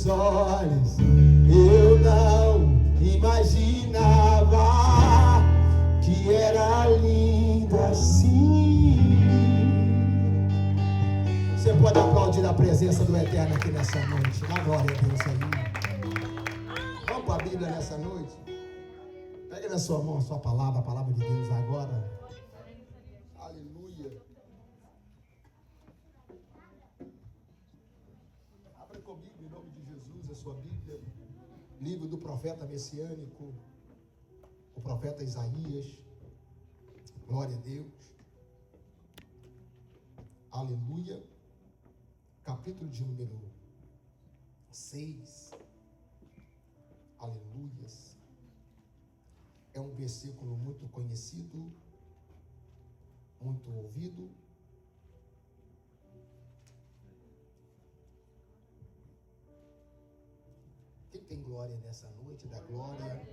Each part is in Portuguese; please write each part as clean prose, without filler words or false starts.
meus olhos, eu não imaginava que era lindo assim. Você pode aplaudir a presença do Eterno aqui nessa noite. Dá glória a Deus aí. Vamos para a Bíblia nessa noite. Pega na sua mão a sua palavra, a palavra de Deus agora. Aleluia. Abra comigo em nome de Jesus a sua Bíblia. Livro do profeta messiânico, o profeta Isaías. Glória a Deus. Aleluia. Capítulo de número 6. Aleluias. É um versículo muito conhecido, muito ouvido. Quem tem glória nessa noite, dá glória.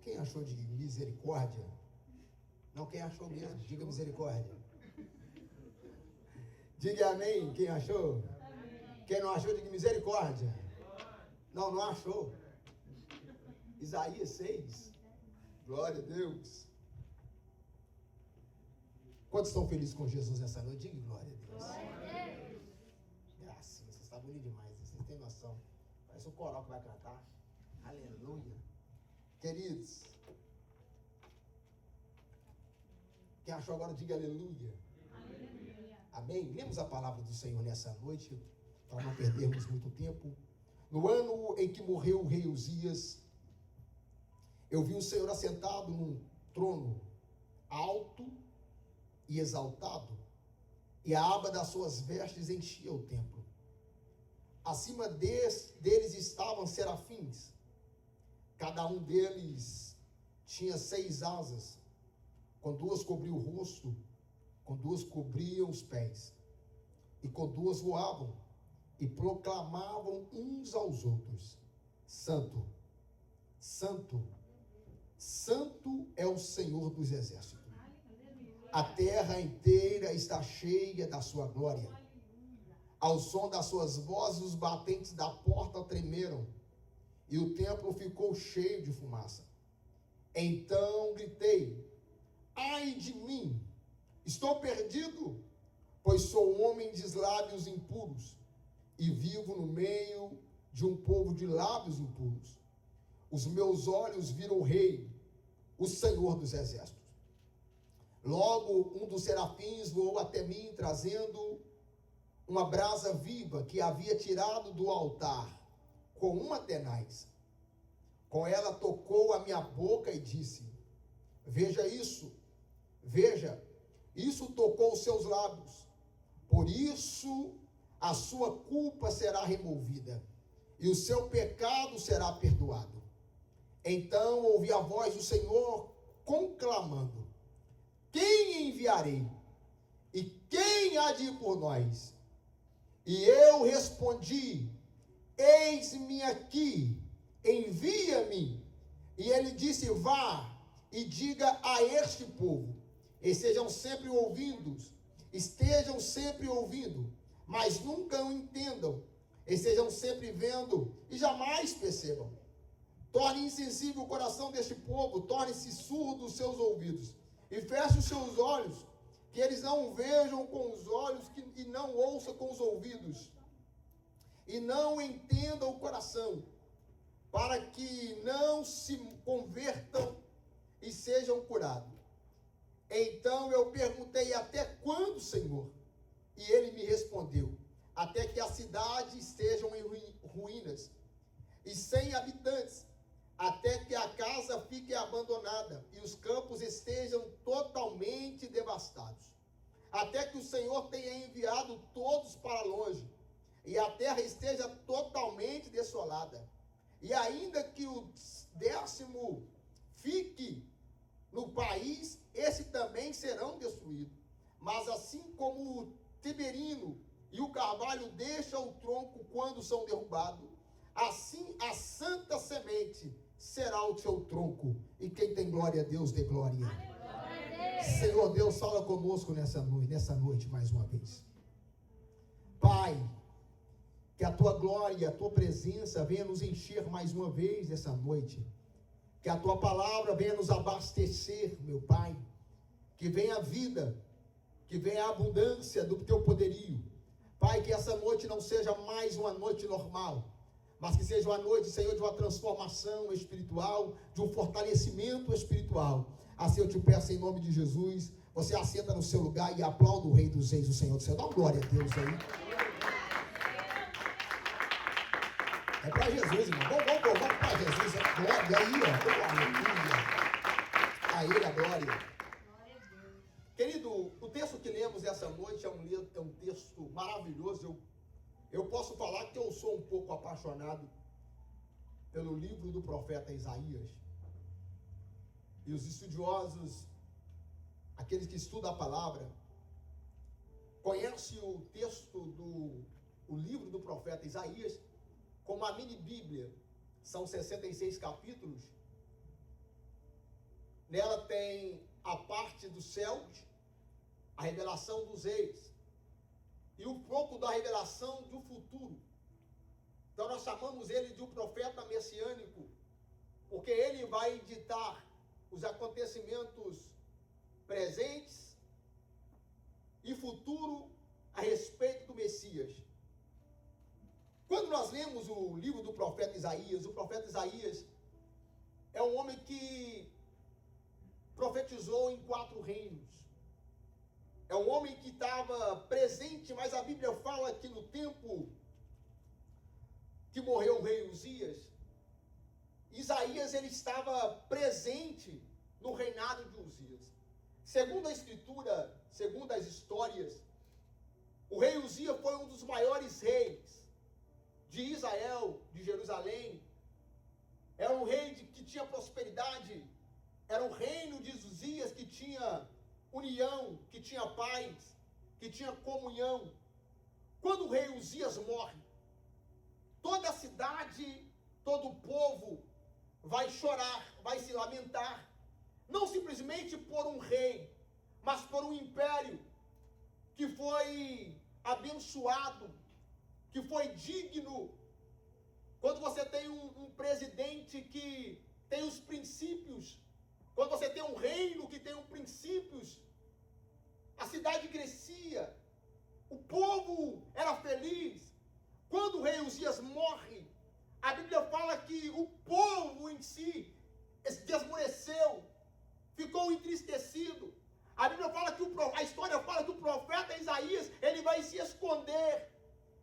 Quem achou de misericórdia? Não, quem achou mesmo, diga misericórdia. Diga amém, quem achou? Quem não achou, diga misericórdia. Não, não achou. Isaías 6. Glória a Deus. Quantos estão felizes com Jesus nessa noite? Diga glória a Deus. Graças, você está bonito demais, vocês têm noção. Parece um coral que vai cantar. Aleluia. Queridos, quem achou agora, diga aleluia. Aleluia. Amém? Lemos a palavra do Senhor nessa noite, para não perdermos muito tempo. No ano em que morreu o rei Uzias, eu vi o Senhor assentado num trono alto e exaltado, e a aba das suas vestes enchia o templo. Acima deles estavam serafins, cada um deles tinha 6 asas, com 2 cobriam o rosto, com 2 cobriam os pés, e com 2 voavam, e proclamavam uns aos outros: Santo, Santo, Santo é o Senhor dos exércitos. A terra inteira está cheia da sua glória. Ao som das suas vozes, os batentes da porta tremeram, e o templo ficou cheio de fumaça. Então gritei: ai de mim, estou perdido, pois sou homem de lábios impuros, e vivo no meio de um povo de lábios impuros. Os meus olhos viram o Rei, o Senhor dos exércitos. Logo, um dos serafins voou até mim, trazendo uma brasa viva que havia tirado do altar, com uma tenaz. Com ela tocou a minha boca e disse: veja isso, veja, isso tocou os seus lábios. Por isso a sua culpa será removida, e o seu pecado será perdoado. Então ouvi a voz do Senhor conclamando: quem enviarei? E quem há de ir por nós? E eu respondi: eis-me aqui, envia-me. E ele disse: vá e diga a este povo, estejam sempre ouvindo, mas nunca o entendam, estejam sempre vendo e jamais percebam. Torne insensível o coração deste povo, torne-se surdo os seus ouvidos, e feche os seus olhos, que eles não vejam com os olhos e não ouçam com os ouvidos, e não entendam o coração, para que não se convertam e sejam curados. Então eu perguntei: até quando, Senhor? E ele me respondeu: até que a cidade estejam em ruínas e sem habitantes, até que a casa fique abandonada e os campos estejam totalmente devastados, até que o Senhor tenha enviado todos para longe e a terra esteja totalmente desolada. E ainda que o 10º fique no país, esse também serão destruídos. Mas assim como o teberino e o carvalho deixam o tronco quando são derrubados, assim a santa semente será o seu tronco. E quem tem glória a Deus, dê glória. Senhor Deus, fala conosco nessa noite mais uma vez. Pai, que a tua glória, a tua presença venha nos encher mais uma vez essa noite. Que a tua palavra venha nos abastecer, meu Pai. Que venha a vida, que venha a abundância do teu poderio. Pai, que essa noite não seja mais uma noite normal, mas que seja uma noite, Senhor, de uma transformação espiritual, de um fortalecimento espiritual. Assim eu te peço em nome de Jesus. Você assenta no seu lugar e aplauda o Rei dos Reis, o Senhor do céu. Dá uma glória a Deus aí. É para Jesus, irmão. Vamos para Jesus. Glória aí, ó. Aleluia. A Ele a glória. Querido, o texto que lemos essa noite é um texto maravilhoso. Eu posso falar que eu sou um pouco apaixonado pelo livro do profeta Isaías. E os estudiosos, aqueles que estudam a palavra, conhecem o texto o livro do profeta Isaías como a mini Bíblia. São 66 capítulos. Nela tem a parte dos céus, a revelação dos reis e um pouco da revelação do futuro. Então nós chamamos ele de um profeta messiânico, porque ele vai ditar os acontecimentos presentes e futuro a respeito do Messias. Quando nós lemos o livro do profeta Isaías é um homem que profetizou em 4 reinos. É um homem que estava presente, mas a Bíblia fala que no tempo que morreu o rei Uzias, Isaías ele estava presente no reinado de Uzias. Segundo a Escritura, segundo as histórias, o rei Uzias foi um dos maiores reis de Israel, de Jerusalém. Era um rei que tinha prosperidade. Era um reino de Uzias que tinha união, que tinha paz, que tinha comunhão. Quando o rei Uzias morre, toda a cidade, todo o povo vai chorar, vai se lamentar, não simplesmente por um rei, mas por um império que foi abençoado, que foi digno. Quando você tem um presidente que tem os princípios, quando você tem um reino que tem princípios, a cidade crescia, o povo era feliz. Quando o rei Uzias morre, a Bíblia fala que o povo em si desmoreceu, ficou entristecido. A Bíblia fala que a história fala que o profeta Isaías, ele vai se esconder,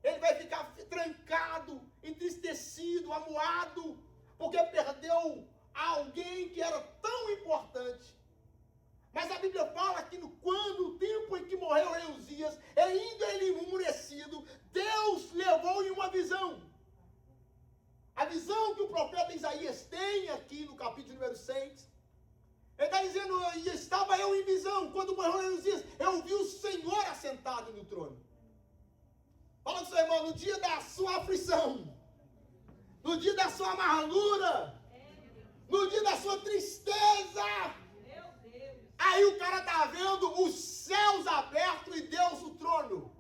ele vai ficar trancado, entristecido, amuado, porque perdeu alguém que era tão importante. Mas a Bíblia fala que quando o tempo em que morreu o rei Uzias, ainda ele emurecido, Deus levou em uma visão. A visão que o profeta Isaías tem aqui no capítulo número 6, ele está dizendo, e estava eu em visão, quando morreu o rei Uzias, eu vi o Senhor assentado no trono. Fala com o seu irmão, no dia da sua aflição, no dia da sua amargura, no dia da sua tristeza, aí o cara está vendo os céus abertos e Deus no trono.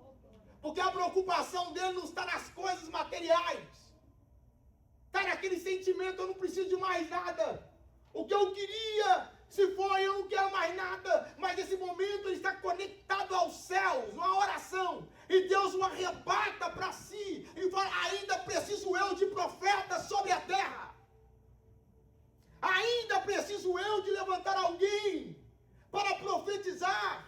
Porque a preocupação dele não está nas coisas materiais. Está naquele sentimento, eu não preciso de mais nada. O que eu queria se foi, eu não quero mais nada. Mas nesse momento ele está conectado aos céus, uma oração. E Deus o arrebata para si. E fala, ainda preciso eu de profeta sobre a terra. Ainda preciso eu de levantar alguém para profetizar.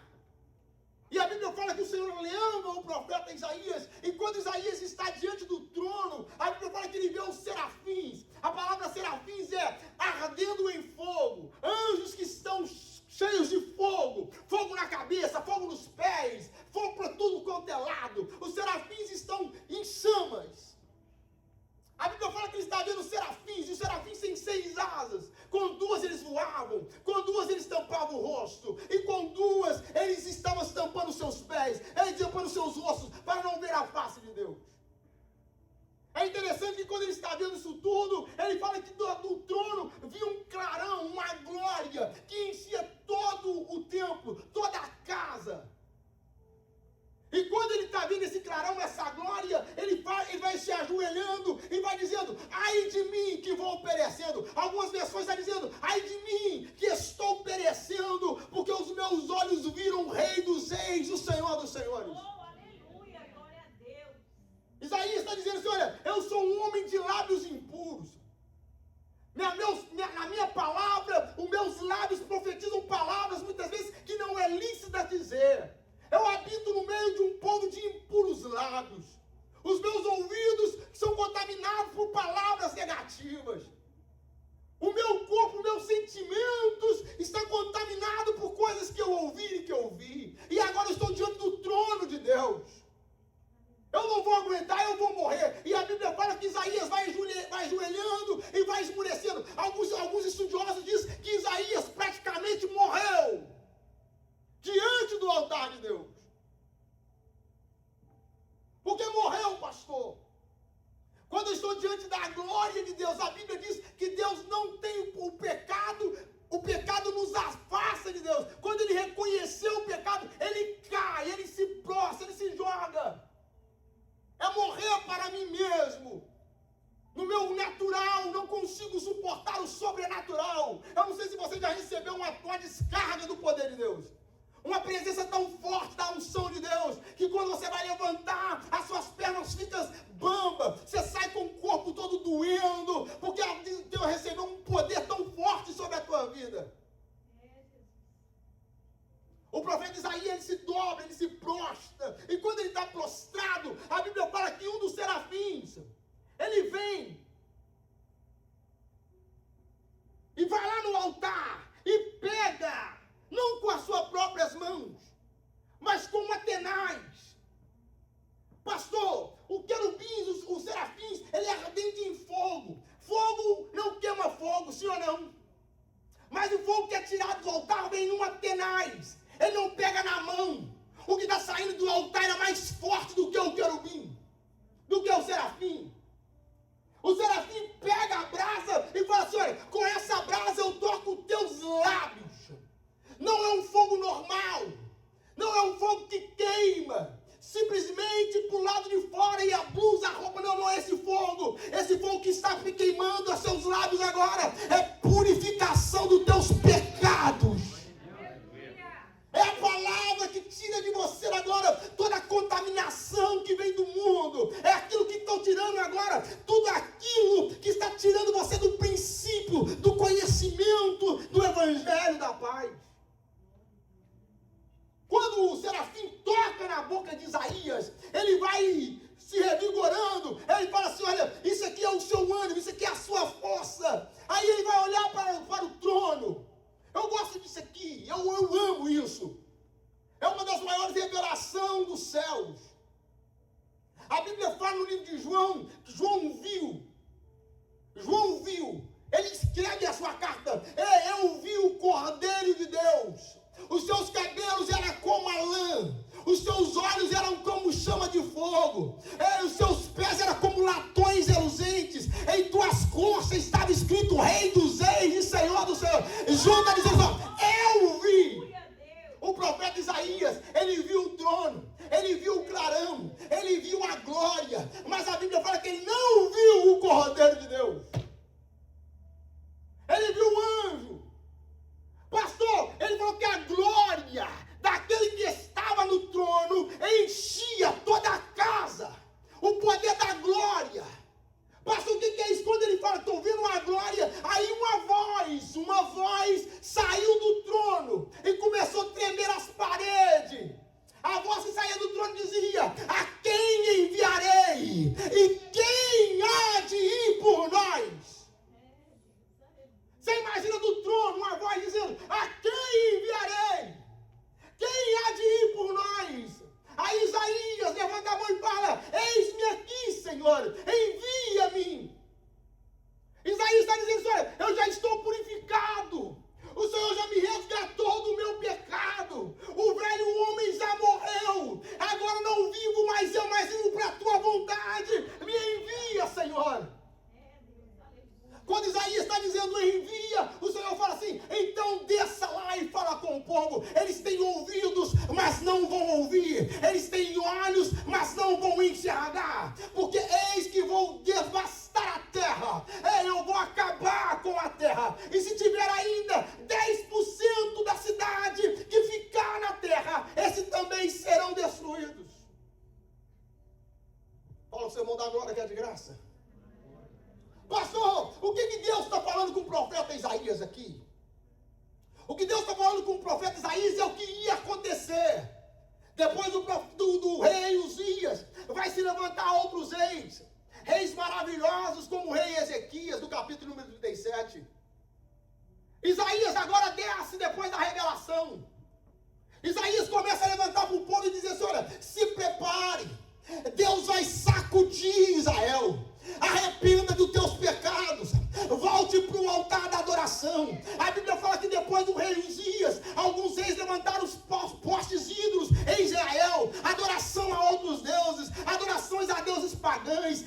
E a Bíblia fala que o Senhor leva o profeta Isaías, e quando Isaías está diante do trono, a Bíblia fala que ele vê os serafins. A palavra serafins é ardendo em fogo, anjos que estão cheios de fogo, fogo na cabeça, fogo nos pés, fogo para tudo quanto é lado. Os serafins estão em chamas. A Bíblia fala que ele está vendo os serafins, e os serafins têm 6 asas. Com 2 eles voavam, com 2 eles tampavam o rosto, e com 2 eles estavam tampando os seus pés, eles tampando os seus ossos, para não ver a face de Deus. É interessante que quando ele está vendo isso tudo, ele fala que do trono vinha um clarão, uma glória, que enchia todo o templo, toda a casa. E quando ele está vendo esse clarão, essa glória, ele vai se ajoelhando e vai dizendo, ai de mim que vou perecendo. Algumas versões estão dizendo, ai de mim que estou perecendo, porque os meus olhos viram o Rei dos Reis, o Senhor dos Senhores. Oh, aleluia, glória a Deus. Isaías está dizendo assim, olha, eu sou um homem de lábios impuros. Na minha palavra, os meus lábios profetizam palavras, muitas vezes, que não é lícita dizer. Eu habito no meio de um povo de impuros lábios. Os meus ouvidos são contaminados por palavras negativas. O meu corpo, meus sentimentos estão contaminados por coisas que eu ouvi e que eu vi. E agora eu estou diante do trono de Deus. Eu não vou aguentar, eu vou morrer. E a Bíblia fala que Isaías vai ajoelhando e vai esmurecendo. Alguns estudiosos dizem que Isaías praticamente morreu diante do altar de Deus. Por que morreu, pastor? Quando eu estou diante da glória de Deus, a Bíblia diz que Deus não tem o pecado nos afasta de Deus. Quando ele reconheceu o pecado, ele cai, ele se prostra, ele se joga. É morrer para mim mesmo. No meu natural, não consigo suportar o sobrenatural. Eu não sei se você já recebeu uma descarga do poder de Deus. Uma presença tão forte da unção de Deus, que quando você vai levantar, as suas pernas ficam bamba. Você sai com o corpo todo doendo, porque Deus recebeu um poder tão forte sobre a tua vida. O profeta Isaías, ele se dobra, ele se prostra. E quando ele está prostrado, a Bíblia fala que um dos serafins, ele vem e vai lá no altar e pega, não com as suas próprias mãos, mas com uma tenaz. Pastor, o querubins, os serafins, ele é ardente em fogo. Fogo não queima fogo, sim ou não? Mas o fogo que é tirado do altar vem numa tenaz. Ele não pega na mão. O que está saindo do altar é mais forte do que o querubim, do que o serafim. O serafim pega a brasa e fala assim, olha, com essa brasa eu toco os teus lábios. Não é um fogo normal. Não é um fogo que queima. Simplesmente para o lado de fora e a blusa, a roupa, não é esse fogo. Esse fogo que está queimando os seus lábios agora é purificação dos teus pecados. É a palavra que tira de você agora toda a contaminação que vem do mundo. É aquilo que estão tirando agora, tudo aquilo que está tirando você do princípio, do conhecimento do Evangelho da paz. Quando o serafim toca na boca de Isaías, ele vai se revigorando. Ele fala assim, olha, isso aqui é o seu ânimo, isso aqui é a sua força. Aí ele vai olhar para o trono. Eu gosto disso aqui, eu amo isso. É uma das maiores revelações dos céus. A Bíblia fala no livro de João, que João viu, ele escreve a sua carta, eu vi o Cordeiro de Deus. Os seus cabelos eram como a lã, os seus olhos eram como chama de fogo, os seus pés eram como latões reluzentes, em tuas costas estava escrito Rei dos Reis e Senhor do Senhor. João está dizendo, eu vi. O profeta Isaías, ele viu o trono, ele viu o clarão, ele viu a glória, mas a Bíblia fala que ele não viu o Cordeiro de Deus. Ele viu o anjo. Pastor, ele falou que a glória daquele que estava no trono enchia toda a casa. O poder da glória. Pastor, o que é isso? Quando ele fala, estou vendo uma glória, aí uma voz saiu do trono e começou a tremer as paredes. A voz que saía do trono dizia, a quem enviarei? E quem há de ir por nós? têm olhos, mas não vão enxergar, porque eis que vou devastar a terra, eu vou acabar com a terra, e se tiver ainda 10% da cidade que ficar na terra, esses também serão destruídos. Fala o seu irmão da glória que é de graça. Pastor, o que Deus está falando com o profeta Isaías aqui? O que Deus está falando com o profeta Isaías é o que ia acontecer. Depois do rei Uzias, vai se levantar outros reis. Reis maravilhosos como o rei Ezequias, do capítulo número 37. Isaías agora desce depois da revelação. Isaías começa a levantar para o povo e dizer assim, olha, se prepare. Deus vai sacudir Israel. Arrependa dos teus pecados. Volte para o altar da adoração. A Bíblia fala que depois do rei Uzias, alguns reis levantaram os postes ídolos em Israel. Adoração a outros deuses. Adorações a deuses pagãos.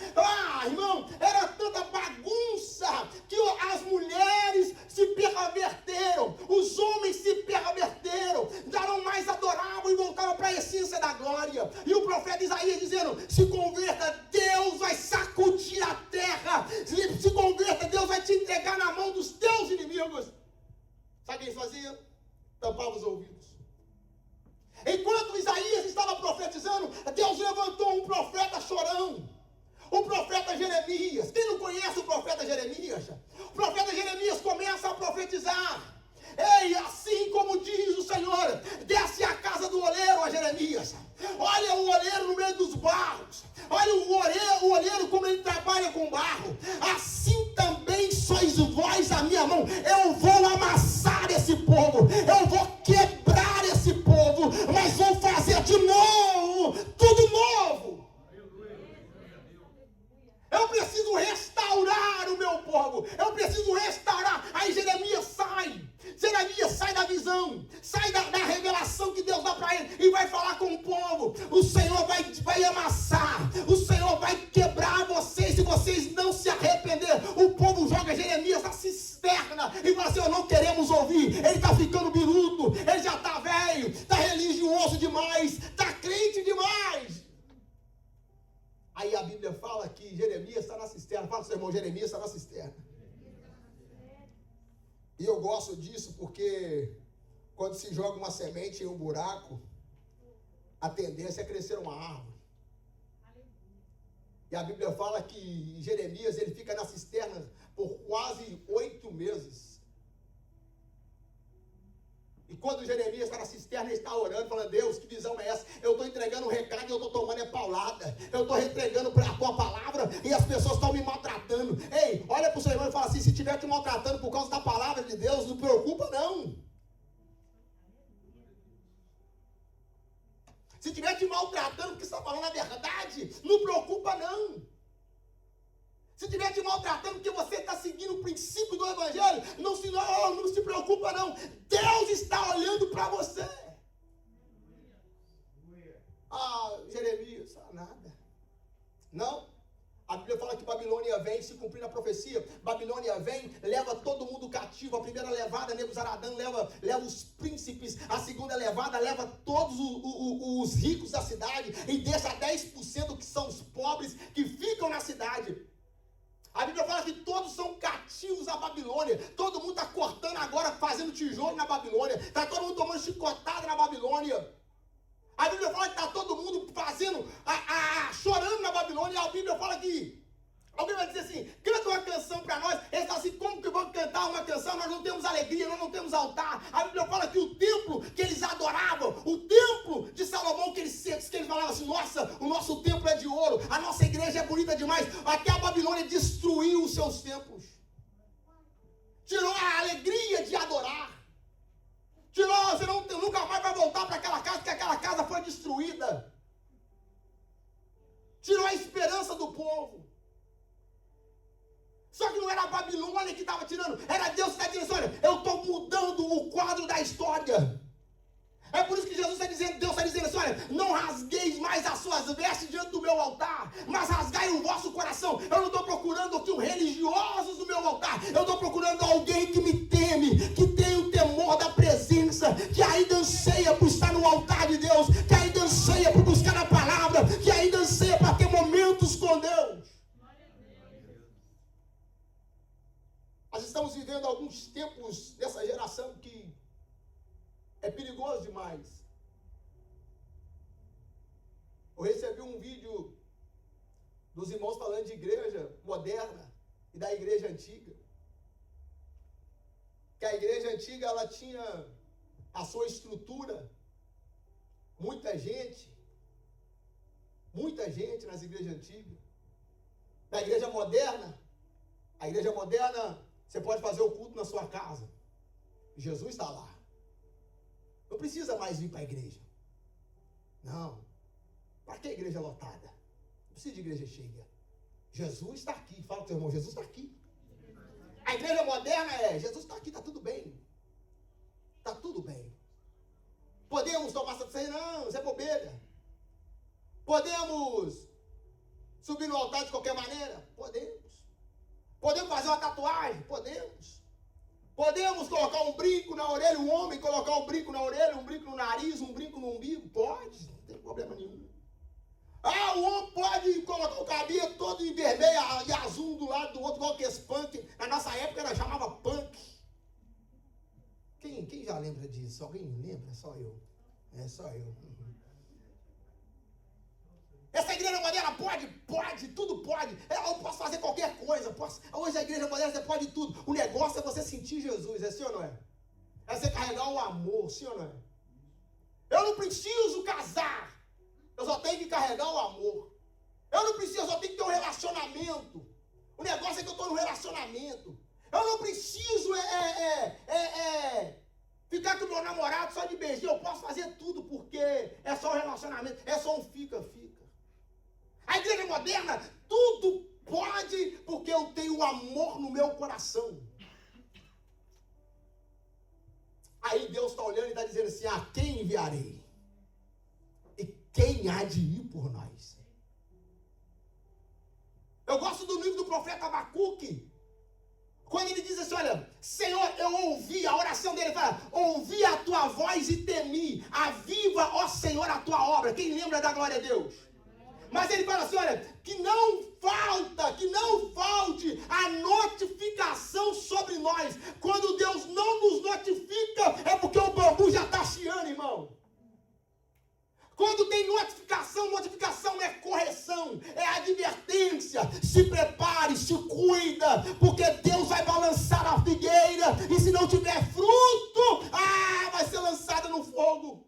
Irmão, era tanta bagunça que as mulheres se perverteram. Os homens se perverteram. Já não mais adoravam e voltavam para a essência da glória. E o profeta Isaías dizendo, se converta, Deus vai sacudir a terra. Se converta, Deus vai te entregar na mão dos teus inimigos. Sabe o que eles faziam? Tampavam os ouvidos. Enquanto Isaías estava profetizando, Deus levantou um profeta chorão. O profeta Jeremias. Quem não conhece o profeta Jeremias? O profeta Jeremias começa a profetizar. Ei, assim como diz o Senhor, desce a casa do oleiro, a Jeremias. Olha o oleiro no meio dos barros. Olha o oleiro como ele trabalha com barro. Assim também sois vós a minha mão. Eu vou amassar esse povo. Eu vou quebrar esse povo. Mas vou fazer de novo. Tudo novo. Eu preciso restaurar o meu povo. Eu preciso restaurar. Aí Jeremias sai. Jeremias sai da visão, sai da revelação que Deus dá para ele e vai falar com o povo. O Senhor vai amassar, o Senhor vai quebrar vocês se vocês não se arrepender. O povo joga Jeremias na cisterna e fala assim, não queremos ouvir. Ele está ficando biruto, ele já está velho, está religioso demais, está crente demais. Aí a Bíblia fala que Jeremias está na cisterna. Fala para o seu irmão, Jeremias está na cisterna. E eu gosto disso porque quando se joga uma semente em um buraco, a tendência é crescer uma árvore. E a Bíblia fala que Jeremias ele fica na cisterna por quase 8 meses. E quando Jeremias está na cisterna, ele está orando, falando, Deus, que visão é essa? Eu estou entregando um recado e eu estou tomando paulada. Eu estou entregando a tua palavra e as pessoas estão me maltratando. Ei, olha para o seu irmão e fala assim, se estiver te maltratando por causa da palavra de Deus, não preocupa não. Se estiver te maltratando porque você está falando a verdade, não preocupa não. Se estiver te maltratando porque você está seguindo o princípio do Evangelho, não se preocupa não. Deus está olhando para você. Jeremias, nada. Não. A Bíblia fala que Babilônia vem, se cumprir a profecia, Babilônia vem, leva todo mundo cativo. A primeira levada, Nebuzaradã, leva os príncipes. A segunda levada, leva todos os ricos da cidade e deixa 10% que são os pobres que ficam na cidade. A Bíblia fala que todos são cativos à Babilônia. Todo mundo está cortando agora, fazendo tijolo na Babilônia. Está todo mundo tomando chicotada na Babilônia. A Bíblia fala que está todo mundo fazendo, chorando na Babilônia. E a Bíblia fala que, alguém vai dizer assim, canta uma canção para nós. Eles falam assim, como que vamos cantar uma canção? Nós não temos alegria, nós não temos altar. A Bíblia fala que o templo que eles adoravam, o templo de Salomão que eles falavam assim, nossa, o nosso templo é de ouro, a nossa igreja é bonita demais. Até a Babilônia destruiu os seus templos. Tirou a alegria de adorar. Tirou, você nunca mais vai voltar para aquela casa, porque aquela casa foi destruída. Tirou a esperança do povo. Só que não era a Babilônia que estava tirando, era Deus que está dizendo, olha, eu estou mudando o quadro da história. É por isso que Jesus está dizendo, Deus está dizendo assim, olha, não rasgueis mais as suas vestes diante do meu altar, mas rasgai o vosso coração. Eu não estou procurando aqui religiosos no meu altar, eu estou procurando alguém que me teme, que tem o temor da presença, que ainda anseia por estar no altar de Deus, que ainda anseia por buscar a estamos vivendo alguns tempos dessa geração que é perigoso demais. Eu recebi um vídeo dos irmãos falando de igreja moderna e da igreja antiga. Que a igreja antiga, ela tinha a sua estrutura, muita gente nas igrejas antigas. Na igreja moderna, você pode fazer o culto na sua casa. Jesus está lá. Não precisa mais vir para a igreja. Não. Para que a igreja lotada? Não precisa de igreja cheia. Jesus está aqui. Fala para o teu irmão, Jesus está aqui. A igreja moderna Jesus está aqui, está tudo bem. Está tudo bem. Podemos tomar essa ceia? Não, isso é bobeira. Podemos subir no altar de qualquer maneira? Podemos. Podemos fazer uma tatuagem? Podemos. Podemos colocar um brinco na orelha, um homem colocar um brinco na orelha, um brinco no nariz, um brinco no umbigo? Pode, não tem problema nenhum. O homem pode colocar o cabelo todo em vermelho e azul do lado do outro, igual que esse punk. Na nossa época ela chamava punk. Quem já lembra disso? Alguém lembra? Só eu. Só eu. Essa igreja moderna pode, tudo pode. Eu posso fazer qualquer coisa. Hoje a igreja moderna você pode tudo. O negócio é você sentir Jesus, é sim ou não é? É você carregar o amor, sim ou não é? Eu não preciso casar. Eu só tenho que carregar o amor. Eu não preciso, eu só tenho que ter um relacionamento. O negócio é que eu estou no relacionamento. Eu não preciso ficar com o meu namorado só de beijinho. Eu posso fazer tudo porque é só um relacionamento. É só um fica-fica. A igreja moderna, tudo pode porque eu tenho o amor no meu coração. Aí Deus está olhando e está dizendo assim, a quem enviarei? E quem há de ir por nós? Eu gosto do livro do profeta Abacuque. Quando ele diz assim, olha, Senhor, eu ouvi, a oração dele fala, ouvi a tua voz e temi, aviva, ó Senhor, a tua obra. Quem lembra da glória a Deus? Mas ele fala assim, olha, que não falte a notificação sobre nós. Quando Deus não nos notifica, é porque o bambu já está chiando, irmão. Quando tem notificação é correção, é advertência. Se prepare, se cuida, porque Deus vai balançar a figueira, e se não tiver fruto, vai ser lançada no fogo.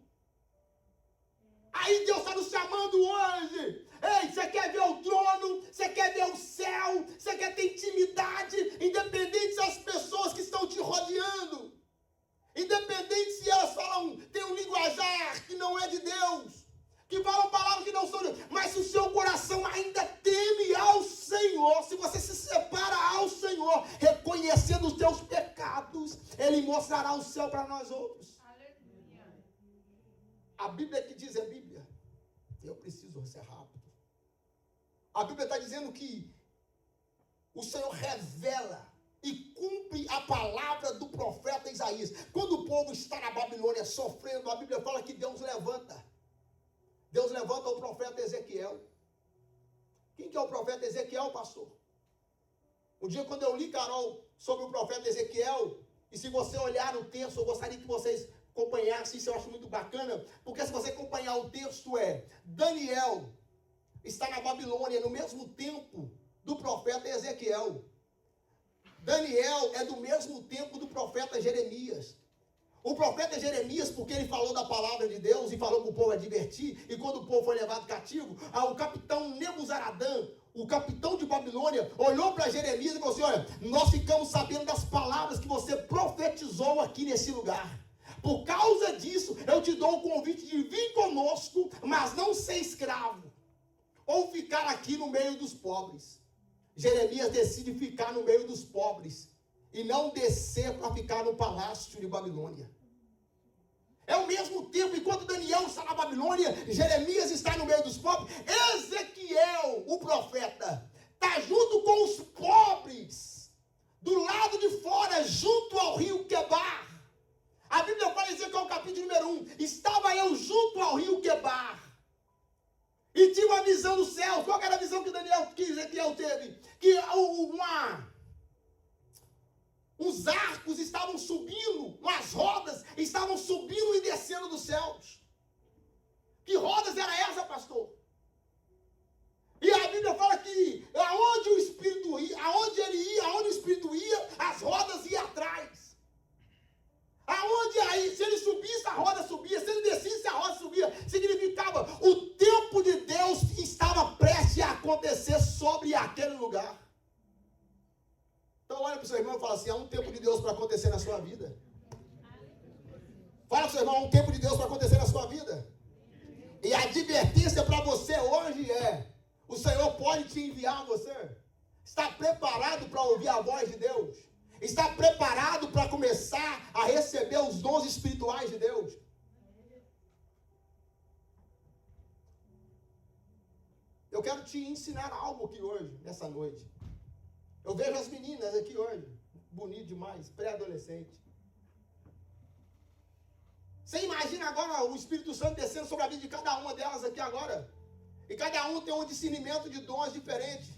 Aí Deus está nos chamando hoje. Ei, você quer ver o trono? Você quer ver o céu? Você quer ter intimidade? Independente das pessoas que estão te rodeando. Independente se elas falam, tem um linguajar que não é de Deus. Que falam palavras que não são de Deus. Mas se o seu coração ainda teme ao Senhor, se você se separa ao Senhor, reconhecendo os seus pecados, Ele mostrará o céu para nós outros. Aleluia. A Bíblia que diz, a Bíblia. Eu preciso ser rápido. A Bíblia está dizendo que o Senhor revela e cumpre a palavra do profeta Isaías. Quando o povo está na Babilônia sofrendo, a Bíblia fala que Deus levanta. Deus levanta o profeta Ezequiel. Quem que é o profeta Ezequiel, pastor? Um dia quando eu li, Carol, sobre o profeta Ezequiel, e se você olhar no texto, eu gostaria que vocês acompanhassem, isso eu acho muito bacana, porque se você acompanhar o texto Daniel está na Babilônia no mesmo tempo do profeta Ezequiel. Daniel é do mesmo tempo do profeta Jeremias. O profeta Jeremias, porque ele falou da palavra de Deus e falou para o povo advertir, e quando o povo foi levado cativo, o capitão Nebuzaradã, o capitão de Babilônia, olhou para Jeremias e falou assim, olha, nós ficamos sabendo das palavras que você profetizou aqui nesse lugar. Por causa disso, eu te dou o convite de vir conosco, mas não ser escravo, ou ficar aqui no meio dos pobres. Jeremias decide ficar no meio dos pobres e não descer para ficar no palácio de Babilônia. É o mesmo tempo, enquanto Daniel está na Babilônia, Jeremias está no meio dos pobres, Ezequiel, o profeta, está junto com os pobres, do lado de fora, junto ao rio Quebar. A Bíblia fala em Ezequiel, capítulo número 1, estava eu junto ao rio Quebar, e tive uma visão do céu. Qual era a visão que Ezequiel teve? Que Os arcos estavam subindo, as rodas estavam subindo e descendo dos céus. Que rodas era essa, pastor? E a Bíblia fala que aonde o Espírito ia, aonde ele ia, aonde o Espírito ia, as rodas iam atrás. Aonde aí, se ele subisse, a roda subia, se ele descesse, a roda subia. Significava, o tempo de Deus estava prestes a acontecer sobre aquele lugar. Então olha para o seu irmão e fala assim, há um tempo de Deus para acontecer na sua vida. Fala para o seu irmão, há um tempo de Deus para acontecer na sua vida. E a advertência para você hoje é, o Senhor pode te enviar a você. Está preparado para ouvir a voz de Deus? Está preparado para começar a receber os dons espirituais de Deus? Eu quero te ensinar algo aqui hoje, nessa noite. Eu vejo as meninas aqui hoje, bonito demais, pré-adolescente. Você imagina agora o Espírito Santo descendo sobre a vida de cada uma delas aqui agora? E cada um tem um discernimento de dons diferentes.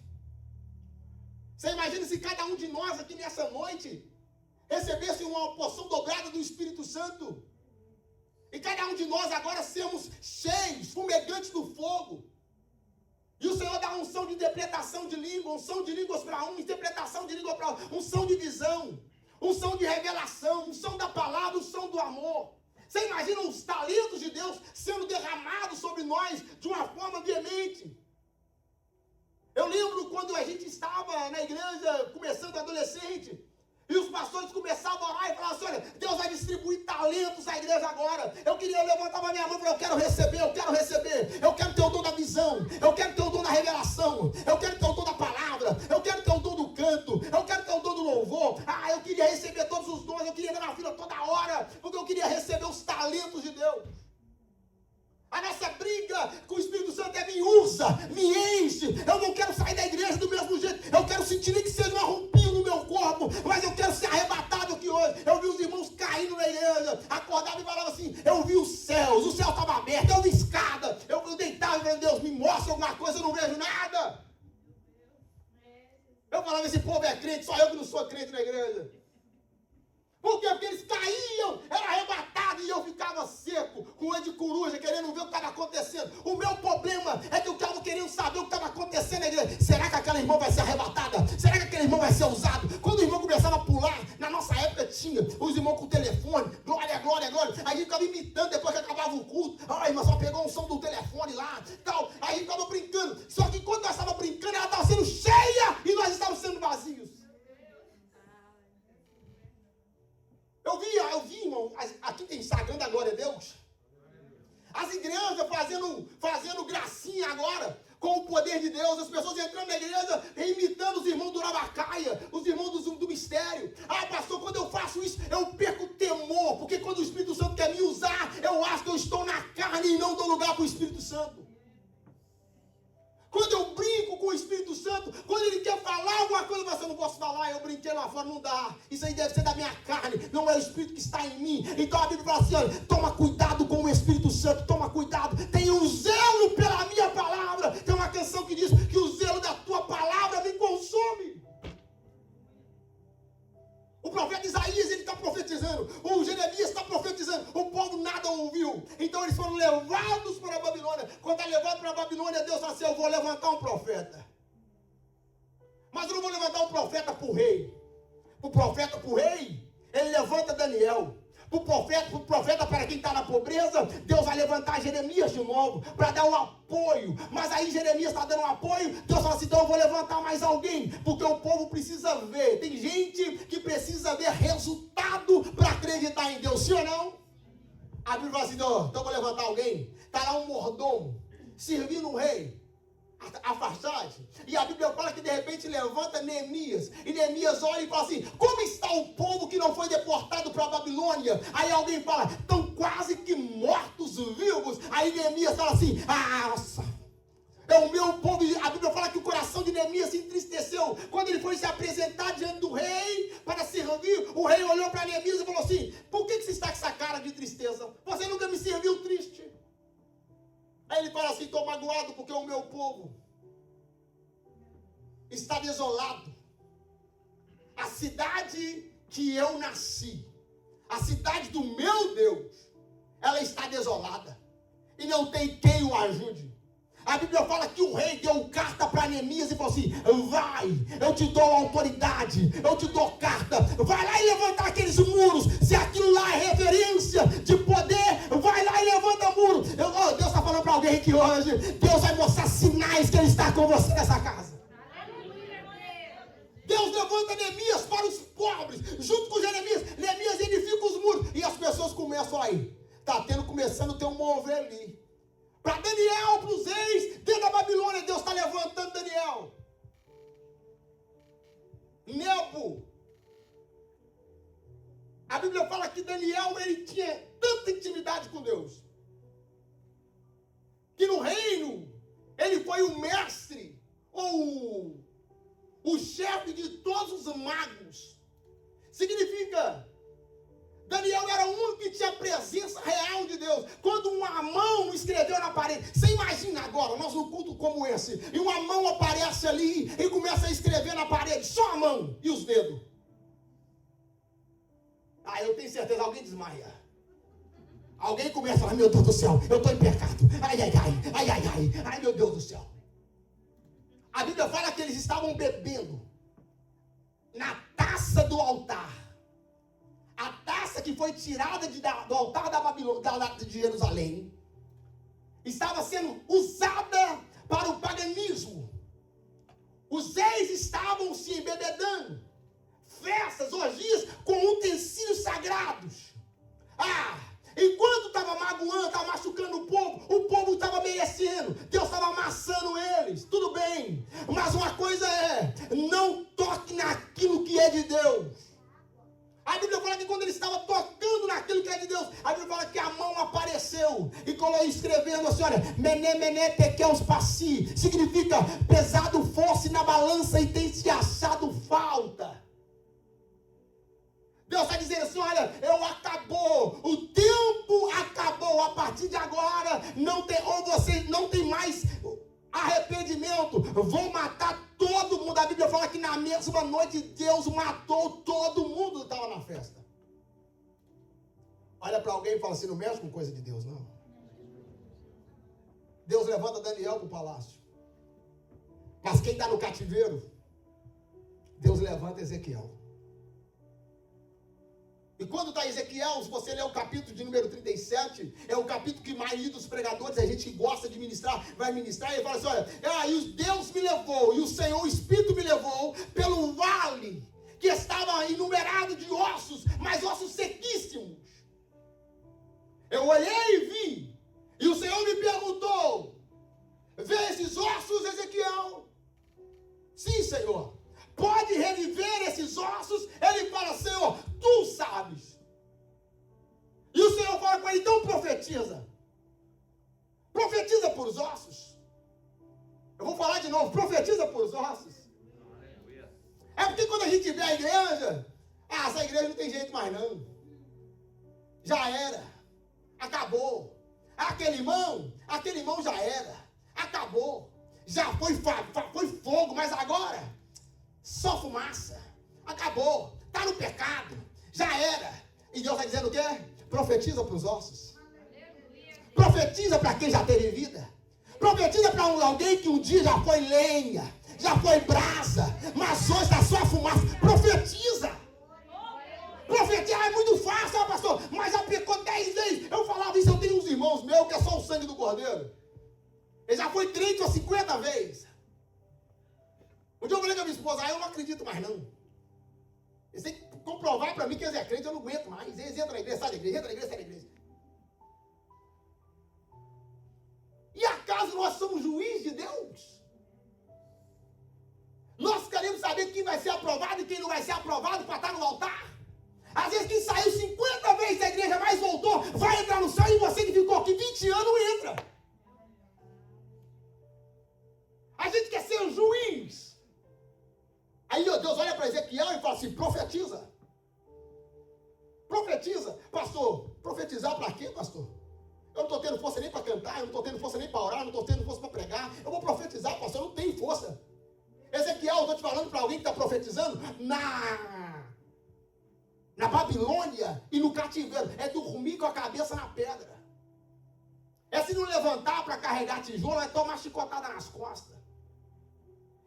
Você imagina se cada um de nós aqui nessa noite recebesse uma porção dobrada do Espírito Santo? E cada um de nós agora sermos cheios, fumegantes do fogo. E o Senhor dá unção de interpretação de língua, unção de línguas para um, interpretação de língua para outro, unção de visão, unção de revelação, unção da palavra, unção do amor. Você imagina os talentos de Deus sendo derramados sobre nós de uma forma veemente? Eu lembro quando a gente estava na igreja, começando adolescente, e os pastores começavam a orar e falavam assim, olha, Deus vai distribuir talentos na igreja agora. Eu levantava a minha mão e falava, eu quero receber, eu quero ter o dom da visão, eu quero ter o dom da revelação, eu quero ter o dom da palavra, eu quero ter o dom do canto, eu quero ter o dom do louvor. Eu queria receber todos os dons, eu queria andar na fila toda hora, porque eu queria receber os talentos de Deus. A nossa briga com o Espírito Santo é me usa, me enche. Eu não quero sair da igreja do mesmo jeito. Eu quero sentir nem que seja um arrupinho no meu corpo, mas eu quero ser arrebatado aqui hoje. Eu vi os irmãos caindo na igreja, acordava e falava assim, eu vi os céus, o céu estava aberto, eu vi escada, eu deitava e falava, Deus, me mostra alguma coisa, eu não vejo nada. Eu falava, esse povo é crente, só eu que não sou crente na igreja. Por quê? Porque eles caíam, era arrebatado e eu ficava seco, com olho de coruja, querendo ver o que estava acontecendo. O meu problema é que eu estava querendo saber o que estava acontecendo na igreja. Será que aquela irmã vai ser arrebatada? Será que aquele irmão vai ser usado? Quando o irmão começava a pular, na nossa época tinha os irmãos com o telefone, glória, glória, glória. Aí a gente ficava imitando depois que acabava o culto. A irmã só pegou um som do telefone lá, tal. Aí a gente ficava brincando. Só que quando nós estávamos brincando, ela estava sendo cheia e nós estávamos sendo vazios. Eu vi, irmão, aqui tem Instagram da Glória a Deus. As igrejas fazendo gracinha agora, com o poder de Deus. As pessoas entrando na igreja, imitando os irmãos do Rabacaia, os irmãos do mistério. Pastor, quando eu faço isso, eu perco o temor. Porque quando o Espírito Santo quer me usar, eu acho que eu estou na carne e não dou lugar para o Espírito Santo. Quando eu brinco com o Espírito Santo, quando ele quer falar alguma coisa, mas eu não posso falar, eu brinquei lá fora, não dá. Isso aí deve ser da minha carne, não é o Espírito que está em mim. Então a Bíblia fala assim, olha, toma cuidado com o Espírito Santo, toma cuidado. Tenha um zelo pela minha palavra. Tem uma canção que diz que o zelo da tua palavra me consome. O profeta Isaías, ele está profetizando. O Jeremias está profetizando. O povo nada ouviu. Então eles foram levados para a Babilônia. Quando é levado para a Babilônia, Deus fala assim, eu vou levantar um profeta. Mas eu não vou levantar um profeta para o rei. O profeta para o rei, ele levanta Daniel. Para o profeta para quem está na pobreza, Deus vai levantar Jeremias de novo, para dar um apoio. Mas aí Jeremias está dando um apoio, Deus fala assim, então eu vou levantar mais alguém, porque o povo precisa ver. Tem gente que precisa ver resultado para acreditar em Deus, sim ou não? A Bíblia fala assim, então eu vou levantar alguém. Está lá um mordomo, servindo um rei. Afastagem. E a Bíblia fala que de repente levanta Neemias. E Neemias olha e fala assim, como está o povo que não foi deportado para a Babilônia? Aí alguém fala, estão quase que mortos vivos. Aí Neemias fala assim, nossa, é o meu povo. A Bíblia fala que o coração de Neemias se entristeceu quando ele foi se apresentar diante do rei para servir. O rei olhou para Neemias e falou assim, por que você está com essa cara de tristeza? Você nunca me serviu triste. Aí ele fala assim, estou magoado porque o meu povo está desolado. A cidade que eu nasci, a cidade do meu Deus, ela está desolada e não tem quem o ajude. A Bíblia fala que o rei deu carta para Neemias e falou assim: vai, eu te dou autoridade, eu te dou carta, vai lá e levantar aqueles muros. Se aquilo lá é referência de poder, vai lá e levanta muro. Deus está falando para alguém que hoje Deus vai mostrar sinais que Ele está com você nessa casa. Deus levanta Neemias para os pobres, junto com Jeremias. Neemias edifica os muros e as pessoas começam aí. Está começando a ter um mover ali. Para Daniel, para os reis, dentro da Babilônia, Deus está levantando Daniel. Nebo. A Bíblia fala que Daniel, ele tinha tanta intimidade com Deus, que no reino, ele foi o mestre, ou o chefe de todos os magos. Significa, Daniel era o único que tinha a presença real de Deus. Quando uma mão escreveu na parede, você imagina agora, nós num culto como esse, e uma mão aparece ali e começa a escrever na parede, só a mão e os dedos. Eu tenho certeza, alguém desmaia. Alguém começa a falar: meu Deus do céu, eu estou em pecado. Ai, meu Deus do céu. A Bíblia fala que eles estavam bebendo na taça do altar. A taça que foi tirada do altar da Babilônia, de Jerusalém, estava sendo usada para o paganismo. Os reis estavam se embebedando. Festas, orgias com utensílios sagrados. Enquanto estava magoando, estava machucando o povo estava merecendo. Deus estava amassando eles. Tudo bem. Mas uma coisa é: não toque naquilo que é de Deus. A Bíblia fala que quando ele estava tocando naquilo que é de Deus, a Bíblia fala que a mão apareceu e colocou escrevendo assim: olha, mené, mené, tequeus passi, significa pesado fosse na balança e tem se achado falta. Deus está dizendo assim: olha, acabou, o tempo acabou, a partir de agora você não tem mais arrependimento, vou matar todo mundo. A Bíblia fala que na mesma noite Deus matou todo mundo que estava na festa. Olha para alguém e fala assim: não mexe com coisa de Deus, não. Deus levanta Daniel para o palácio, mas quem está no cativeiro, Deus levanta Ezequiel. E quando está Ezequiel, se você ler o capítulo de número 37, é o capítulo que a maioria dos pregadores, a gente que gosta de ministrar, vai ministrar, e ele fala assim: olha, e Deus me levou, e o Senhor, o Espírito me levou pelo vale, que estava enumerado de ossos, mas ossos sequíssimos. Eu olhei e vi, e o Senhor me perguntou: vê esses ossos, Ezequiel? Sim, Senhor. Pode reviver esses ossos? Ele fala: Senhor, tu sabes. E o Senhor fala com ele: então profetiza. Profetiza por os ossos. Eu vou falar de novo: profetiza por os ossos. É porque quando a gente vê a igreja, essa igreja não tem jeito mais não. Já era. Acabou. Aquele irmão já era. Acabou. Já foi fogo, mas agora só fumaça. Acabou. Está no pecado. Já era. E Deus está dizendo o quê? Profetiza para os ossos. Profetiza para quem já teve vida. Profetiza para alguém que um dia já foi lenha, já foi brasa, mas hoje está só fumaça. Profetiza. Profetizar é muito fácil, pastor, mas já pecou 10 vezes. Eu falava isso, eu tenho uns irmãos meus que é só o sangue do cordeiro. Ele já foi 30 ou 50 vezes. Um dia eu falei com a minha esposa: eu não acredito mais não. Eles têm que comprovar para mim que eles é crente, eu não aguento mais. Eles entram na igreja, sai da igreja, entra na igreja, sai da igreja. E acaso nós somos juiz de Deus? Nós queremos saber quem vai ser aprovado e quem não vai ser aprovado para estar no altar. Às vezes quem saiu 50 vezes da igreja, mas voltou, vai entrar no céu, e você que ficou aqui 20 anos não entra. A gente quer ser juiz. Aí Deus olha para Ezequiel e fala assim: profetiza. Profetiza. Pastor, profetizar para quê, pastor? Eu não estou tendo força nem para cantar, eu não estou tendo força nem para orar, eu não estou tendo força para pregar. Eu vou profetizar, pastor, eu não tenho força. Ezequiel, eu estou te falando para alguém que está profetizando. na Babilônia e no cativeiro, é dormir com a cabeça na pedra. É se não levantar para carregar tijolo, é tomar chicotada nas costas.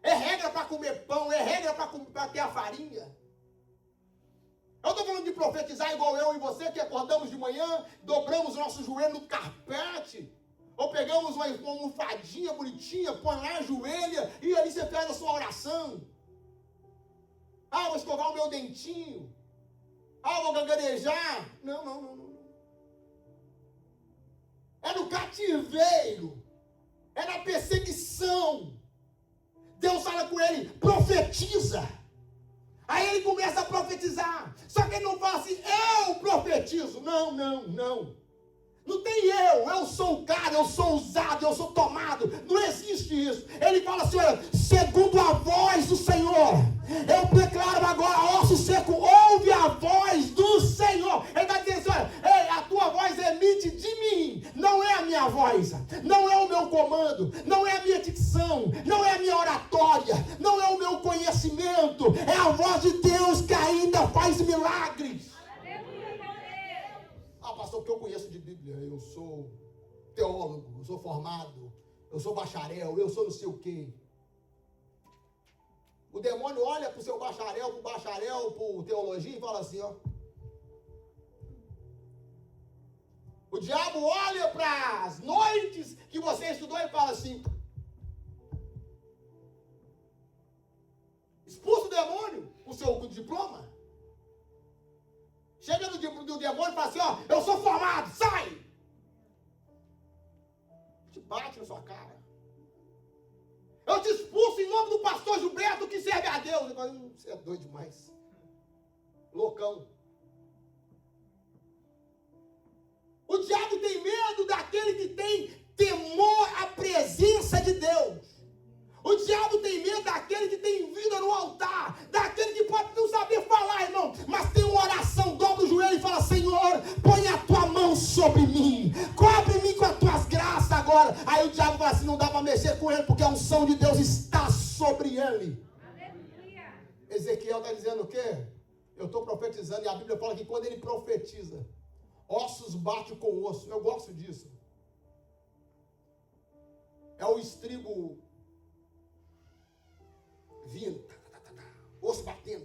É regra para comer pão, é regra para ter a farinha. Eu estou falando de profetizar igual eu e você, que acordamos de manhã, dobramos o nosso joelho no carpete, ou pegamos uma almofadinha bonitinha, põe lá, ajoelha, e ali você faz a sua oração. Ah, vou escovar o meu dentinho. Ah, vou gaguejar. Não. É no cativeiro. É na perseguição. Deus fala com ele, profetiza. Aí ele começa a profetizar. Só que ele não fala assim, eu profetizo. Não. Não tem eu sou o cara, eu sou usado, eu sou tomado. Não existe isso. Ele fala assim, olha, segundo a voz do Senhor, eu declaro agora, osso seco, ouve a voz do Senhor. Ele está dizendo assim, olha, ei, a tua voz emite de mim, não é a minha voz, não é o meu comando, não é a minha dicção, não é a minha oratória, não é o meu conhecimento, é a voz de Deus que ainda faz milagres. Ah, pastor, porque eu conheço de Bíblia, eu sou teólogo, eu sou formado, eu sou bacharel, eu sou não sei o quê. O demônio olha para o seu bacharel, para teologia e fala assim, ó. O diabo olha para as noites que você estudou e fala assim, expulsa o demônio, o seu diploma. Chega do demônio e fala assim, ó, eu sou formado, sai! Te bate na sua cara. Eu te expulso em nome do pastor Gilberto que serve a Deus. Eu falo, você é doido demais. Loucão. O diabo tem medo daquele que tem temor à presença de Deus. O diabo tem medo daquele que tem vida no altar, daquele que pode não saber falar, irmão, mas tem uma oração, dobra o joelho e fala, Senhor, põe a tua mão sobre mim, cobre-me com as tuas graças agora. Aí o diabo fala assim, não dá para mexer com ele, porque a unção de Deus está sobre ele. Aleluia. Ezequiel está dizendo o quê? Eu estou profetizando, e a Bíblia fala que quando ele profetiza, ossos bate com osso. Eu gosto disso. É o estribo vindo, osso batendo,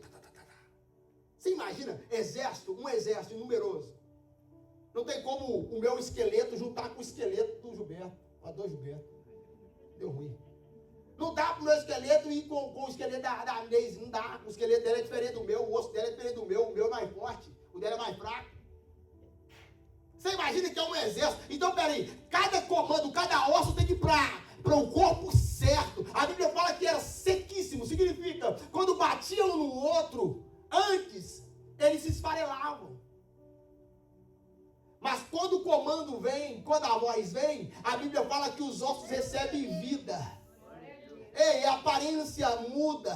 Você imagina, um exército numeroso. Não tem como o meu esqueleto juntar com o esqueleto do Gilberto, a do Gilberto. Deu ruim. Não dá para o meu esqueleto ir com o esqueleto da Inês, não dá. O esqueleto dela é diferente do meu, o osso dela é diferente do meu, o meu é mais forte, o dela é mais fraco. Você imagina que é um exército. Então, peraí, cada comando, cada osso tem que ir para o corpo certo. A Bíblia fala que era sequíssimo. Significa, quando batiam um no outro, antes, eles se esfarelavam. Mas quando o comando vem, quando a voz vem, a Bíblia fala que os ossos recebem vida. Ei, a aparência muda.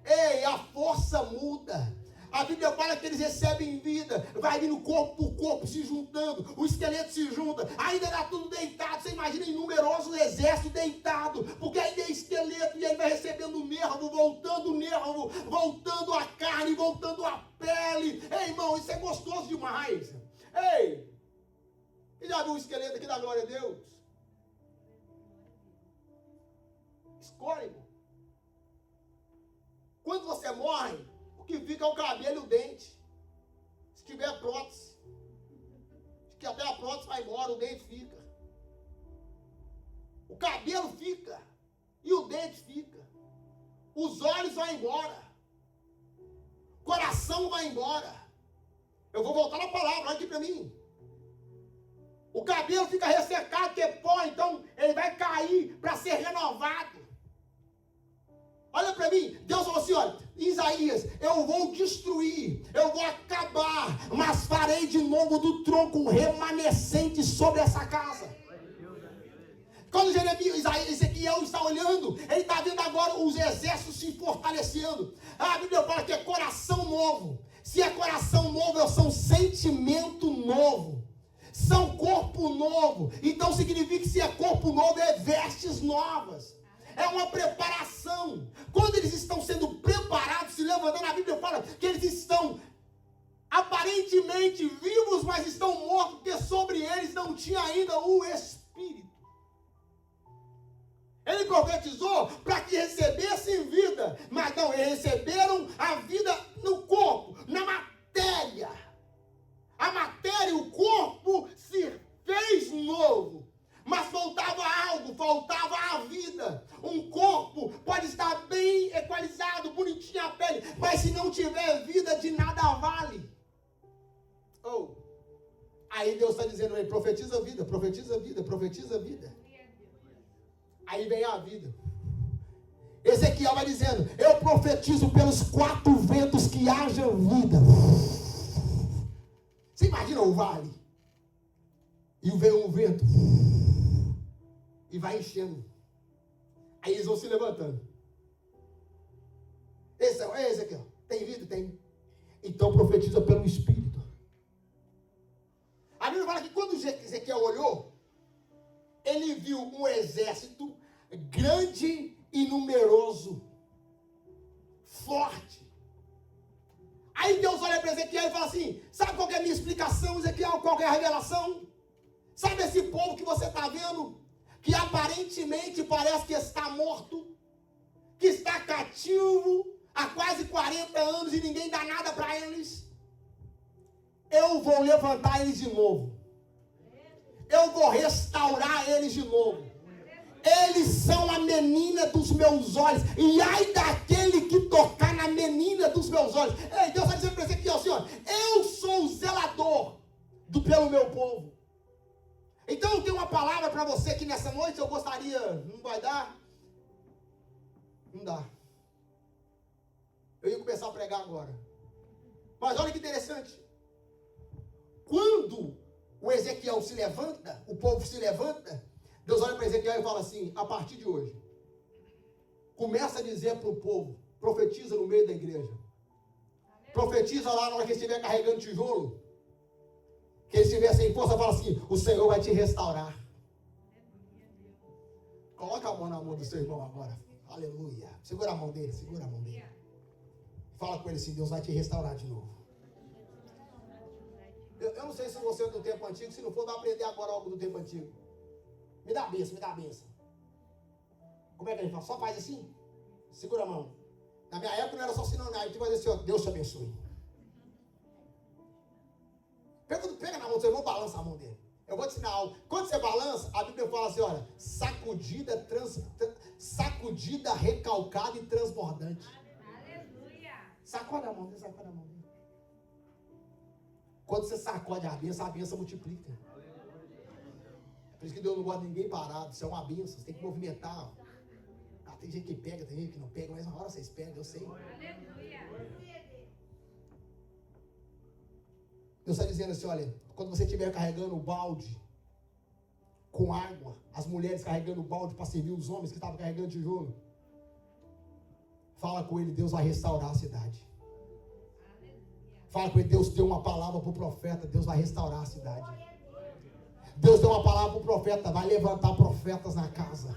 Ei, a força muda. A Bíblia fala que eles recebem vida, vai vindo corpo por corpo, se juntando, o esqueleto se junta, ainda está tudo deitado. Você imagina em numeroso exército deitado, porque ainda é esqueleto e ele vai recebendo nervo, voltando a carne, voltando a pele. Ei, irmão, isso é gostoso demais. Ei, você já viu o esqueleto aqui da glória a Deus? Escolhe. Quando você morre, que fica o cabelo e o dente. Se tiver prótese. Que até a prótese vai embora, o dente fica. O cabelo fica. E o dente fica. Os olhos vão embora. O coração vai embora. Eu vou voltar na palavra, olha aqui para mim. O cabelo fica ressecado, que é pó, então ele vai cair para ser renovado. Olha para mim, Deus falou assim, olha, Isaías, eu vou destruir, eu vou acabar, mas farei de novo do tronco um remanescente sobre essa casa. Quando Ezequiel está olhando, ele está vendo agora os exércitos se fortalecendo. A Bíblia fala que é coração novo. Se é coração novo, são sentimento novo. São corpo novo. Então significa que se é corpo novo, é vestes novas. É uma preparação. Quando eles estão sendo preparados, se levantando, a Bíblia fala que eles estão aparentemente vivos, mas estão mortos, porque sobre eles não tinha ainda o Espírito. Ele profetizou para que recebessem vida, mas não, eles receberam a vida no corpo, na matéria. A matéria, o corpo se fez novo, mas faltava algo, faltava a vida. Um corpo pode estar bem equalizado, bonitinho a pele, mas se não tiver vida, de nada vale. Aí Deus está dizendo, profetiza vida, profetiza vida, profetiza vida. Aí vem a vida. Ezequiel vai dizendo, eu profetizo pelos 4 ventos que haja vida. Você imagina o vale? E vem um vento. E vai enchendo. Aí eles vão se levantando. Ezequiel, tem vida? Tem. Então profetiza pelo Espírito. A Bíblia fala que quando Ezequiel olhou, ele viu um exército grande e numeroso, forte. Aí Deus olha para Ezequiel e fala assim, sabe qual que é a minha explicação, Ezequiel? Qual que é a revelação? Sabe esse povo que você está vendo? Que aparentemente parece que está morto, que está cativo há quase 40 anos e ninguém dá nada para eles. Eu vou levantar eles de novo. Eu vou restaurar eles de novo. Eles são a menina dos meus olhos. E ai daquele que tocar na menina dos meus olhos. Ei, Deus está dizendo para você aqui, ó, Senhor, eu sou o zelador pelo meu povo. Então eu tenho uma palavra para você aqui nessa noite. Eu gostaria, não vai dar? Não dá. Eu ia começar a pregar agora. Mas olha que interessante. Quando o Ezequiel se levanta, o povo se levanta, Deus olha para Ezequiel e fala assim, a partir de hoje, começa a dizer para o povo, profetiza no meio da igreja. Profetiza lá na hora que eles estiver carregando tijolo, que eles estiver sem força, fala assim, o Senhor vai te restaurar. Coloca a mão na mão do seu irmão agora. Aleluia. Segura a mão dele, segura a mão dele. Fala com ele assim, Deus vai te restaurar de novo. Eu não sei se você é do tempo antigo, se não for, vai aprender agora algo do tempo antigo. Me dá a benção, me dá a benção. Como é que a gente faz? Só faz assim? Segura a mão. Na minha época não era só assim, não. Aí tu vai dizer assim, ó, Deus te abençoe. Pega na mão do seu irmão, balança a mão dele. Eu vou te ensinar algo. Quando você balança, a Bíblia fala assim, olha, sacudida, recalcada e transbordante. Aleluia. Sacode a mão dele, sacode a mão dele. Quando você sacode a benção multiplica. É por isso que Deus não gosta de ninguém parado. Isso é uma benção, você tem que movimentar. Ah, tem gente que pega, tem gente que não pega, mas na hora vocês pegam, eu sei. Aleluia. Deus está dizendo assim, olha, quando você estiver carregando o balde com água, as mulheres carregando o balde para servir os homens que estavam carregando tijolo, fala com ele, Deus vai restaurar a cidade. Fala com ele, Deus deu uma palavra para o profeta, Deus vai restaurar a cidade. Deus deu uma palavra para o profeta, vai levantar profetas na casa.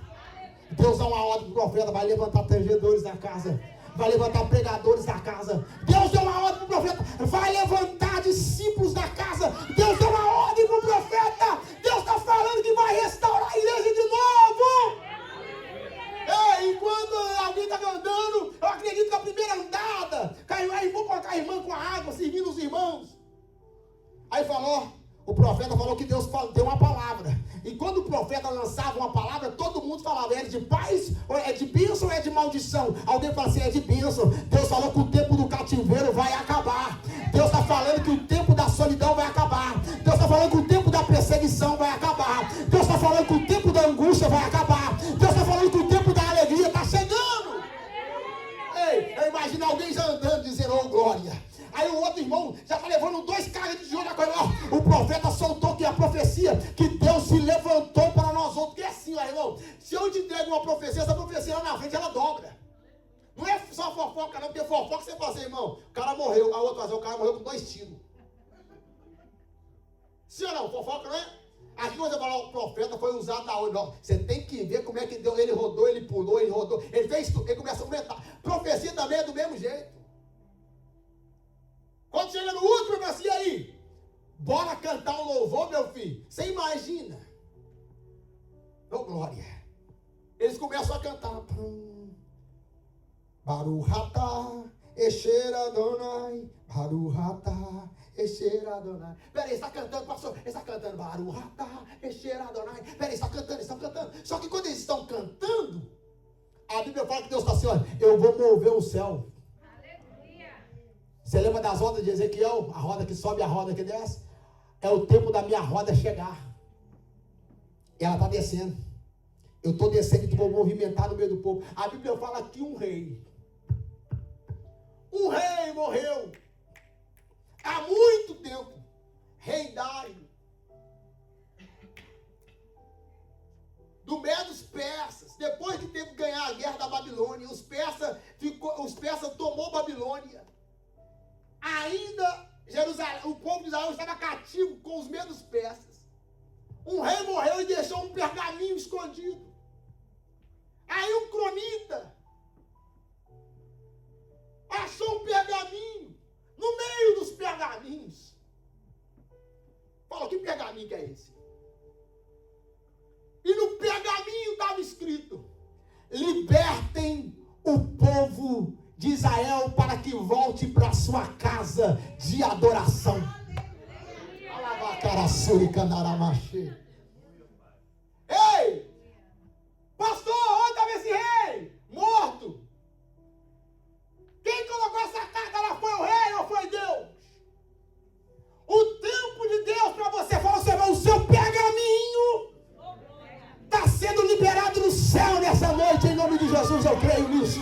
Deus dá uma ordem para o profeta, vai levantar tangedores na casa. Vai levantar pregadores da casa. Deus deu uma ordem para o profeta, vai levantar discípulos da casa. Deus deu uma ordem para o profeta. Deus está falando que vai restaurar a igreja de novo. Enquanto alguém está andando, eu acredito que a primeira andada, aí vou colocar a irmã com a água, servindo os irmãos. Aí o profeta falou que Deus deu uma palavra. E quando o profeta lançava uma palavra, todo mundo falava, é de paz, ou é de bênção ou é de maldição? Alguém fala assim, é de bênção. Deus falou que o tempo do cativeiro vai acabar. Deus está falando que o tempo da solidão vai acabar. Deus está falando que o tempo da perseguição vai acabar. Deus está falando que o tempo da angústia vai acabar. Deus está falando que o tempo da alegria está chegando. Ei, eu imagino alguém já andando dizendo, oh glória. Aí o outro irmão já está levando 2 cargas de tijolo. O profeta soltou que a profecia, que Deus se levantou para nós outros. Que é assim, ó, irmão. Se eu te entrego uma profecia, essa profecia lá na frente, ela dobra. Não é só fofoca não, porque fofoca você fala assim, irmão, o cara morreu. A outra fala, o cara morreu com 2 tiros. Sim ou não? Fofoca não é? Aqui você fala, o profeta foi usado da onde? Não, você tem que ver como é que Deus, ele rodou, ele pulou, ele rodou. Ele fez tudo, ele começa a aumentar. Profecia também é do mesmo jeito. Quando chega no último pergunta assim, aí, bora cantar um louvor, meu filho? Você imagina? Oh, glória. Eles começam a cantar. Baruch atah Esher Adonai, Baruch atah Esher Adonai. Peraí, está cantando, pastor? Ele está cantando Baruch atah Esher Adonai. Peraí, está cantando, eles estão cantando. Só que quando eles estão cantando, a Bíblia fala que Deus está assim, olha, eu vou mover o céu. Aleluia. Você lembra das rodas de Ezequiel? A roda que sobe e a roda que desce? É o tempo da minha roda chegar. E ela está descendo. Eu estou descendo e vou movimentar no meio do povo. A Bíblia fala que um rei morreu há muito tempo. Rei Dário, do meio dos persas, depois de ter que ganhar a guerra da Babilônia, os persas tomou Babilônia. Ainda Jerusalém, o povo de Israel estava cativo com os medos persas. Um rei morreu e deixou um pergaminho escondido. Aí um cronita achou um pergaminho no meio dos pergaminhos. Falou, que pergaminho que é esse? E no pergaminho estava escrito: libertem o povo de Israel para que volte para sua casa de adoração. Ei! Pastor, onde estava esse rei? Morto. Quem colocou essa carta? Ela foi o rei ou foi Deus? O tempo de Deus para você falsificar o seu pergaminho está sendo liberado no céu nessa noite, em nome de Jesus, eu creio nisso.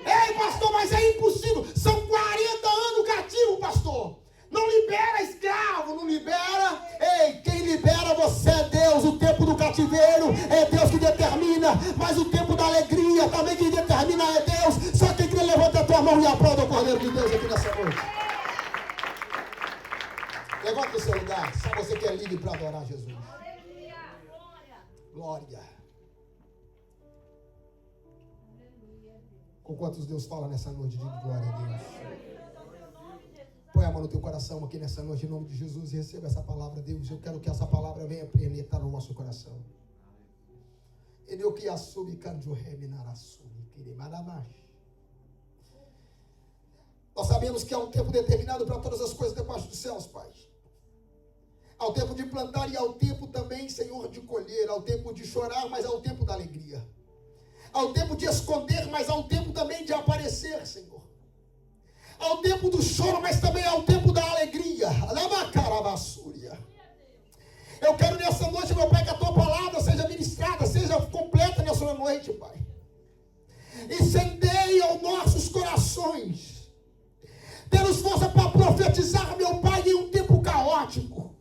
Ei, pastor, mas é impossível. São 40 anos cativo, pastor. Não libera escravo, não libera. Ei, quem libera você é Deus. O tempo do cativeiro é Deus que determina. Mas o tempo da alegria também quem determina é Deus. Só quem quer levanta a tua mão e aplauda o Cordeiro de Deus aqui nessa noite. Levanta o seu lugar. Só você que é livre para adorar Jesus. Glória. Com quantos Deus fala nessa noite? Diga glória a Deus. Põe a mão no teu coração aqui nessa noite, em nome de Jesus, e receba essa palavra, Deus. Eu quero que essa palavra venha penetrar no nosso coração. Nós sabemos que há um tempo determinado para todas as coisas debaixo dos céus, Pai. Há o tempo de plantar e há o tempo também, Senhor, de colher. Há o tempo de chorar, mas há o tempo da alegria. Há o tempo de esconder, mas há o tempo também de aparecer, Senhor. Há o tempo do choro, mas também há o tempo da alegria. Eu quero nessa noite, meu Pai, que a tua palavra seja ministrada, seja completa nessa noite, Pai. Incendeia os nossos corações. Dê-nos força para profetizar, meu Pai, em um tempo caótico.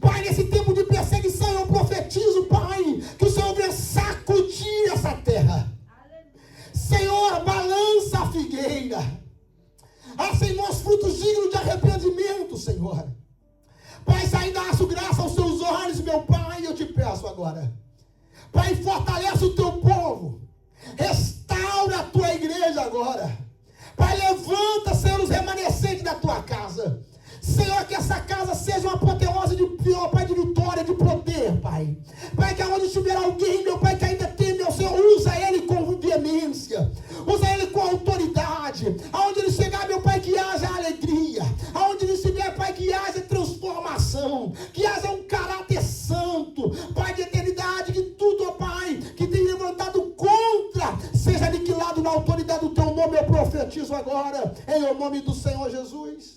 Pai, nesse tempo de perseguição, eu profetizo, Pai, que o Senhor venha sacudir essa terra. Senhor, balança a figueira. Senhor, os frutos dignos de arrependimento, Senhor. Pai, se ainda acho graça aos teus olhos, meu Pai, eu te peço agora. Pai, fortalece o teu povo. Restaura a tua igreja agora. Pai, levanta, Senhor, os remanescentes da tua casa. Senhor, que essa casa seja uma apoteose de vitória, de poder, Pai. Pai, que aonde estiver alguém, meu Pai, que ainda tem, meu Senhor, usa ele com veemência. Usa ele com autoridade. Aonde ele chegar, meu Pai, que haja alegria. Aonde ele estiver, Pai, que haja transformação. Que haja um caráter santo. Pai, de eternidade, que tudo, ó Pai, que tem levantado contra, seja aniquilado na autoridade do teu nome. Eu profetizo agora, em nome do Senhor Jesus.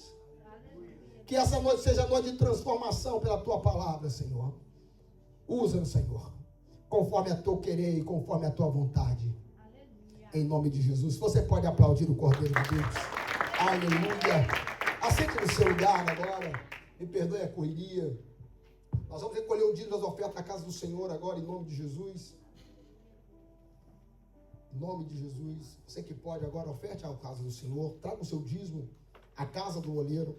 Que essa noite seja noite de transformação pela tua palavra, Senhor. Usa-nos, Senhor, conforme a teu querer e conforme a tua vontade. Aleluia. Em nome de Jesus. Você pode aplaudir o Cordeiro de Deus. Aleluia. Aceite no seu lugar agora. Me perdoe a correria. Nós vamos recolher o dízimo das ofertas na casa do Senhor agora, em nome de Jesus. Em nome de Jesus. Você que pode agora, oferte à casa do Senhor. Traga o seu dízimo à casa do oleiro,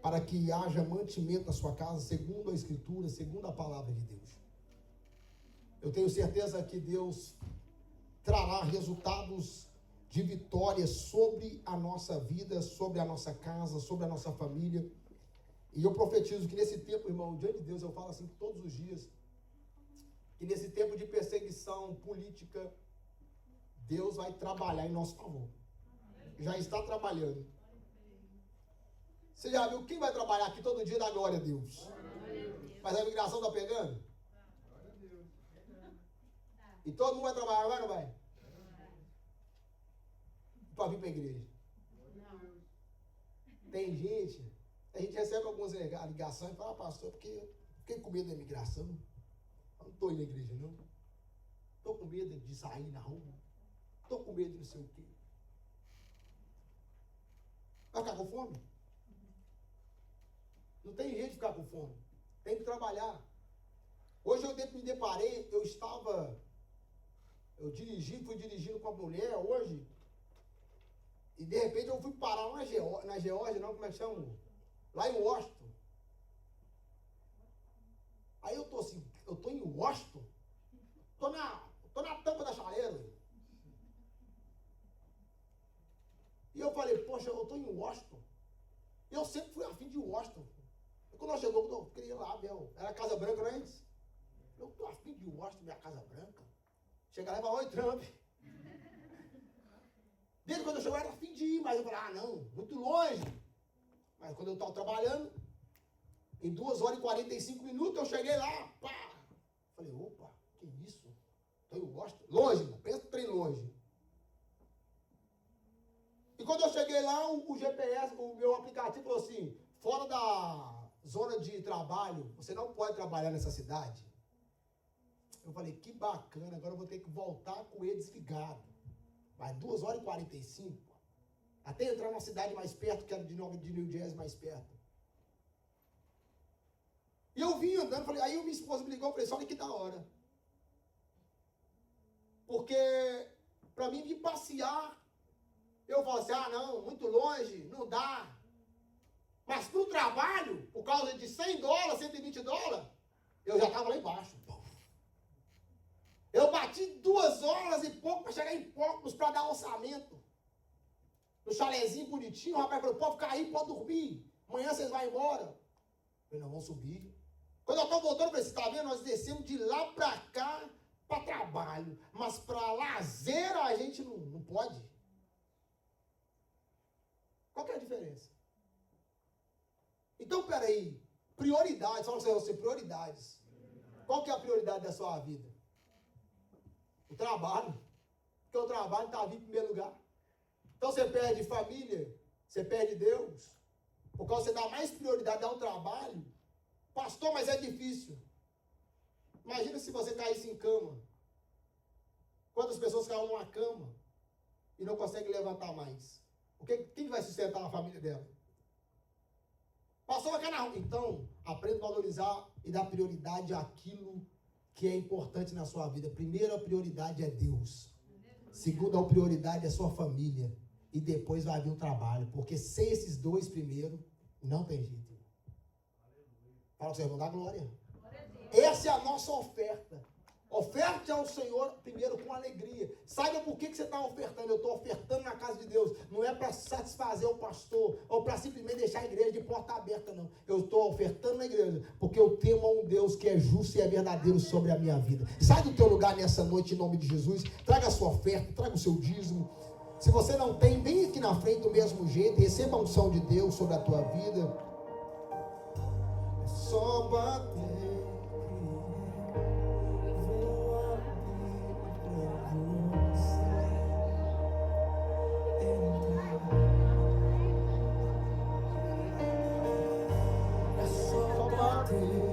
para que haja mantimento na sua casa, segundo a Escritura, segundo a palavra de Deus. Eu tenho certeza que Deus trará resultados de vitória sobre a nossa vida, sobre a nossa casa, sobre a nossa família. E eu profetizo que nesse tempo, irmão, diante de Deus, eu falo assim todos os dias, que nesse tempo de perseguição política, Deus vai trabalhar em nosso favor. Já está trabalhando. Você já viu quem vai trabalhar aqui todo dia? Dá glória a Deus. Mas a imigração está pegando? E todo mundo vai trabalhar, vai ou não vai? Para vir para a igreja. Tem gente, a gente recebe algumas ligações e fala, pastor, porque eu fiquei com medo da imigração. Eu não estou indo na igreja, não. Estou com medo de sair na rua. Estou com medo de não sei o quê. Vai ficar com fome? Não tem jeito de ficar com fome. Tem que trabalhar. Hoje eu me deparei, fui dirigindo com a mulher hoje, e de repente eu fui parar lá na Geórgia, não, como é que chama? Lá em Washington. Aí eu tô assim, eu tô em Washington? Tô na tampa da chaleira. E eu falei, poxa, eu tô em Washington. E eu sempre fui afim de Washington. E quando nós chegamos, eu queria ir lá, meu. Era Casa Branca, não é isso? Eu tô afim de Washington, minha Casa Branca. Chega lá e fala, oi, Trump. Desde quando eu cheguei, eu era afim de ir, mas eu falei, não, muito longe. Mas quando eu estava trabalhando, em 2 horas e 45 minutos, eu cheguei lá, pá. Falei, opa, que isso? Tô em Washington. Longe, mano, pensa no trem longe. E quando eu cheguei lá, o GPS, o meu aplicativo falou assim, fora da zona de trabalho, você não pode trabalhar nessa cidade. Eu falei, que bacana, agora eu vou ter que voltar com ele desligado. Vai 2 horas e 45, até entrar numa cidade mais perto, que era de New Jersey, mais perto. E eu vim andando, falei, aí minha esposa me ligou, eu falei, olha que da hora. Porque, para mim, vir passear, eu falo assim, não, muito longe, não dá. Mas para o trabalho, por causa de $100, $120, eu já estava lá embaixo. Eu bati 2 horas e pouco para chegar em Póculos para dar orçamento. No chalezinho bonitinho, o rapaz falou, pode ficar aí, pode dormir. Amanhã vocês vão embora. Eu falei, não, vamos subir. Quando eu estou voltando, eu falei, você está vendo? Nós descemos de lá para cá para trabalho. Mas para lazer a gente não pode. Qual que é a diferença? Então, peraí. Prioridades. Fala para você, prioridades. Qual que é a prioridade da sua vida? O trabalho. Porque o trabalho está vindo em primeiro lugar. Então você perde família, você perde Deus. Por causa você dá mais prioridade ao trabalho. Pastor, mas é difícil. Imagina se você caísse em cama. Quantas pessoas caem numa cama e não conseguem levantar mais? Quem vai sustentar a família dela? Pastor, vai cair na rua. Então, aprenda a valorizar e dar prioridade àquilo que é importante na sua vida. Primeira prioridade é Deus. Segunda prioridade é sua família. E depois vai vir o trabalho. Porque sem esses 2 primeiro, não tem jeito. Fala com o seu irmão, dá glória. Essa é a nossa oferta. Oferte ao Senhor primeiro com alegria. Saiba por que você está ofertando. Eu estou ofertando na casa de Deus. Não é para satisfazer o pastor ou para simplesmente deixar a igreja de porta aberta, não. Eu estou ofertando na igreja porque eu temo a um Deus que é justo e é verdadeiro sobre a minha vida. Sai do teu lugar nessa noite em nome de Jesus. Traga a sua oferta, traga o seu dízimo. Se você não tem, vem aqui na frente do mesmo jeito. Receba a unção de Deus sobre a tua vida. É só bater. É só bater.